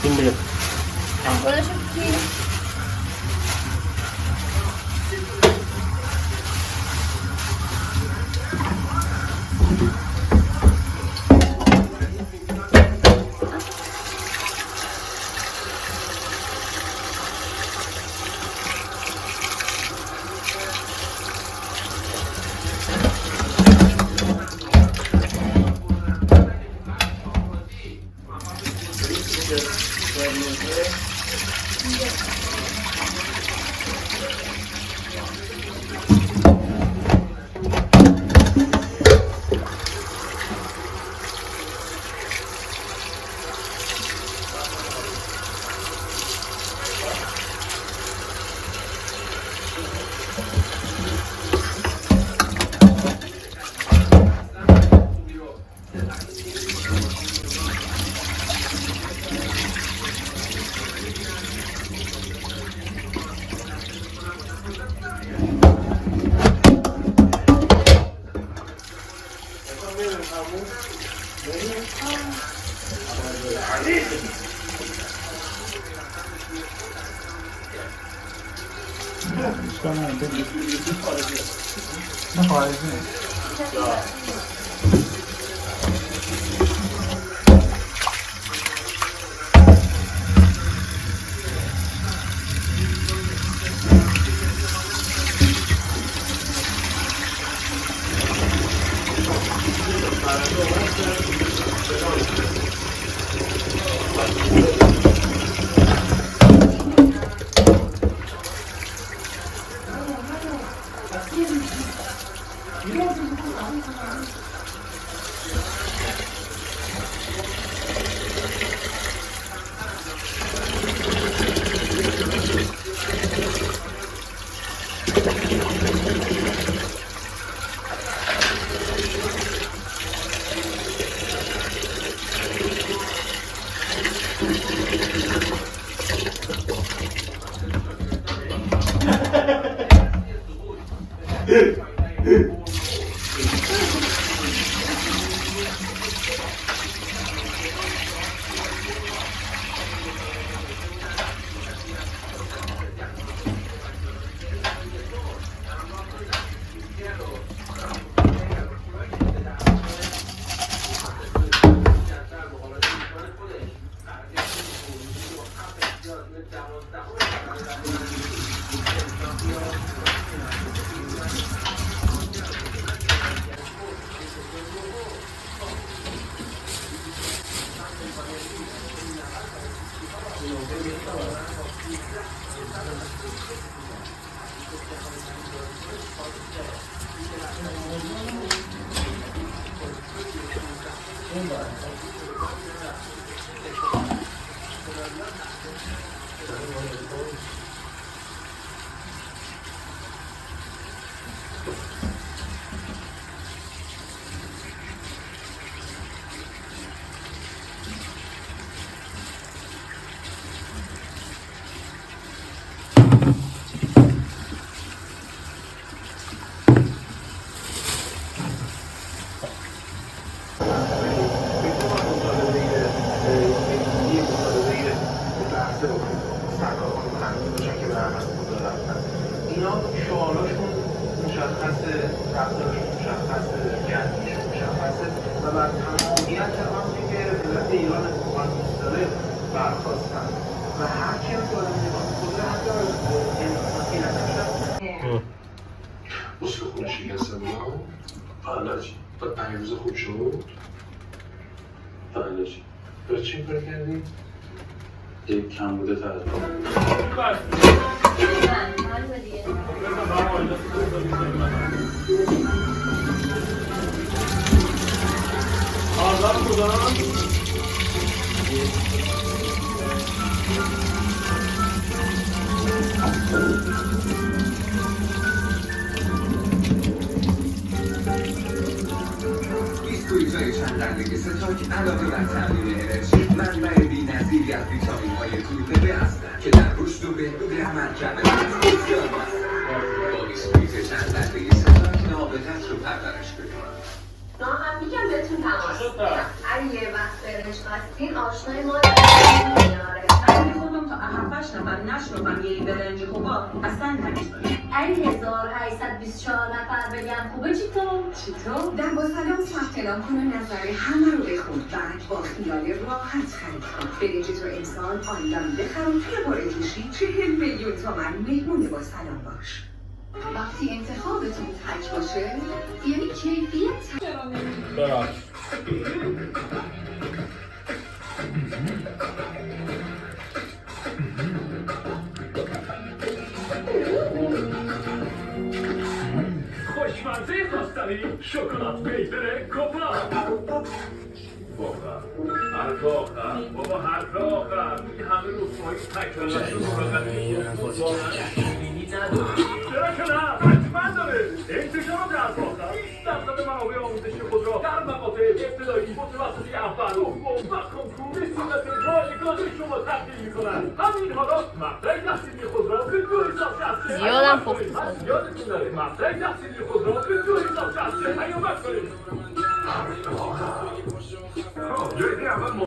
این میره خودشو کی؟ نه خارجی اینا شعاراشون مشخصه، رفتارشون مشخصه، گردشون مشخصه و بر تمامیت آنچه که ملت ایران اتفاقا دوست داره برخواستن و هرچی هم که آدم نگاه می‌کنه حتی انسانی نداشتن مسلوق شکسته بودم فعلاجی تا 5 روز خوب شد فعلاجی برای چی این کار کردی؟ یک کم بوده تحضیل آزاد بودم بیسکویت‌های چند دندگی ستاک علاوه بر تأمین انرژی منبع بی‌نظیری از ویتامین‌های گروه B هستند که در رشد و بهبود عملکرد مغز بسیار موثرند. با بیسکویت چند دندگی ستاک نابغه‌ات رو پرورش کنید. هم میگم بهتون تماس اگه یه وقت برنج خواستین آشنای ما میاره نفر نشنفم یه برنج خوبا اصلا نمی‌دونم. اگه 1824 نفر بگم خوبه چطور؟ در با سلام ثبت نام کن و نظر همه رو بخون. بعد با خیال راحت خرید کن. برنجت رو امسال آنلاین بخر و توی بارگیشی 40 میلیون تومن مهمون با سلام باش. وقتی انتخابتون تک باشه یعنی کیفیت ببخش. خوشمزه خواستنی شکلات میتره کپا واقعا حرف آخر بابا حرف آخر این همه رسوایی تکرارشون مراقبی واقعا نداره چرا که نه حتما داره انتشار درس آخر 20% منابع آموزشی خود را در مقاطع ابتدایی متوسطی اول دوم و کنکور به صورت رایگان شما تقدیم میکنند همین حالا مقطع تحصیلی خود را به 2 حساب شخصی زیادم خوب یادتون نره مقطع تحصیلی خود را به 2 حساب شخصی پیامک کنید جدی اول